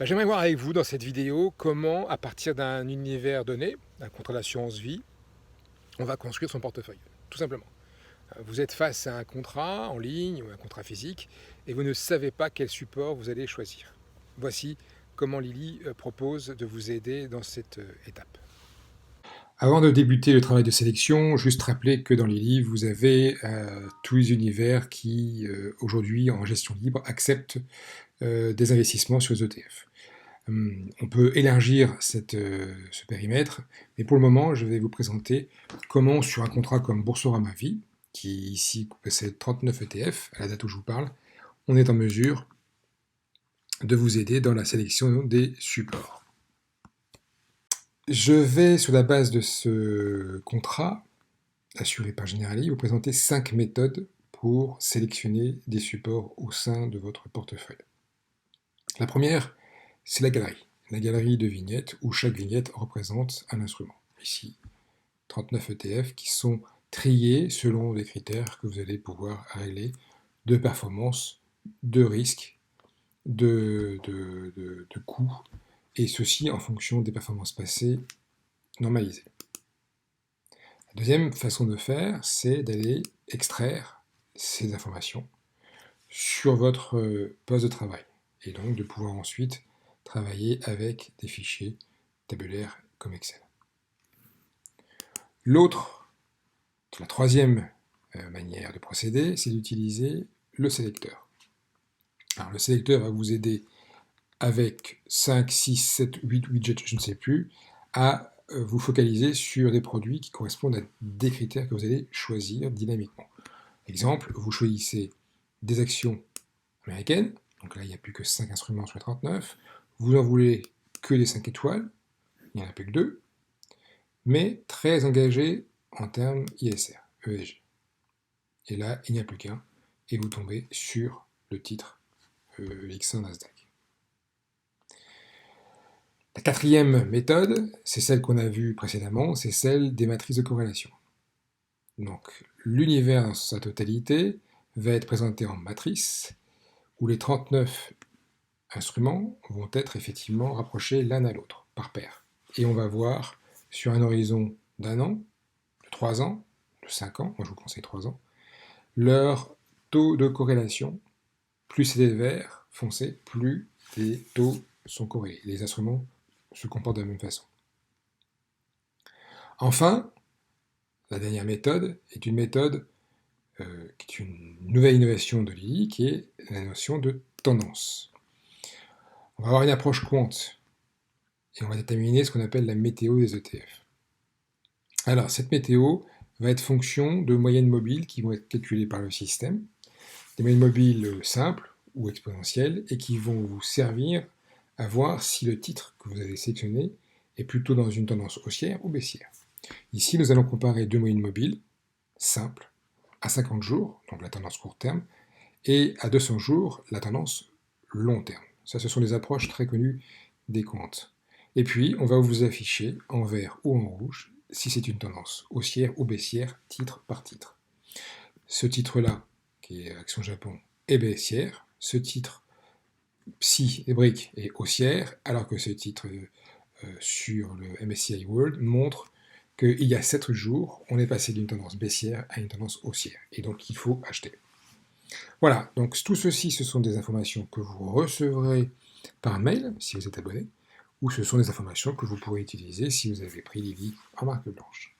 J'aimerais voir avec vous dans cette vidéo comment, à partir d'un univers donné, un contrat d'assurance vie, on va construire son portefeuille, tout simplement. Vous êtes face à un contrat en ligne ou un contrat physique et vous ne savez pas quel support vous allez choisir. Voici comment Lily propose de vous aider dans cette étape. Avant de débuter le travail de sélection, juste rappeler que dans Lily, vous avez tous les univers qui, aujourd'hui, en gestion libre, acceptent des investissements sur les ETF. On peut élargir ce périmètre, mais pour le moment, je vais vous présenter comment, sur un contrat comme Boursorama Vie, qui ici possède 39 ETF, à la date où je vous parle, on est en mesure de vous aider dans la sélection des supports. Je vais, sur la base de ce contrat, assuré par Generali, vous présenter 5 méthodes pour sélectionner des supports au sein de votre portefeuille. La première, c'est la galerie de vignettes où chaque vignette représente un instrument. Ici, 39 ETF qui sont triés selon les critères que vous allez pouvoir régler de performance, de risque, de coût, et ceci en fonction des performances passées normalisées. La deuxième façon de faire, c'est d'aller extraire ces informations sur votre poste de travail, et donc de pouvoir ensuite travailler avec des fichiers tabulaires comme Excel. La troisième manière de procéder, c'est d'utiliser le sélecteur. Alors, le sélecteur va vous aider avec 5, 6, 7, 8 widgets, je ne sais plus, à vous focaliser sur des produits qui correspondent à des critères que vous allez choisir dynamiquement. Exemple, vous choisissez des actions américaines, donc là il n'y a plus que 5 instruments sur les 39, vous en voulez que des 5 étoiles, il n'y en a plus que 2, mais très engagés en termes ISR, ESG. Et là, il n'y a plus qu'un, et vous tombez sur le titre X1 Nasdaq. La quatrième méthode, c'est celle qu'on a vue précédemment, c'est celle des matrices de corrélation. Donc, l'univers dans sa totalité va être présenté en matrice, où les 39 instruments vont être effectivement rapprochés l'un à l'autre, par paire. Et on va voir sur un horizon d'1 an, de 3 ans, de 5 ans, moi je vous conseille 3 ans, leur taux de corrélation. Plus c'est vert foncé, plus les taux sont corrélés. Les instruments se comportent de la même façon. Enfin, la dernière méthode est une méthode qui est une nouvelle innovation de Lily, qui est la notion de tendance. On va avoir une approche quant et on va déterminer ce qu'on appelle la météo des ETF. Alors, cette météo va être fonction de moyennes mobiles qui vont être calculées par le système, des moyennes mobiles simples ou exponentielles, et qui vont vous servir à voir si le titre que vous avez sélectionné est plutôt dans une tendance haussière ou baissière. Ici, nous allons comparer deux moyennes mobiles simples à 50 jours, donc la tendance court terme, et à 200 jours, la tendance long terme. Ça, ce sont des approches très connues des quants. Et puis, on va vous afficher en vert ou en rouge si c'est une tendance haussière ou baissière, titre par titre. Ce titre-là, qui est Action Japon, est baissière. Ce titre, Psy et Brick, est haussière, alors que ce titre sur le MSCI World montre qu'il y a 7 jours, on est passé d'une tendance baissière à une tendance haussière. Et donc, il faut acheter. Voilà, donc tout ceci, ce sont des informations que vous recevrez par mail, si vous êtes abonné, ou ce sont des informations que vous pourrez utiliser si vous avez pris Lily en marque blanche.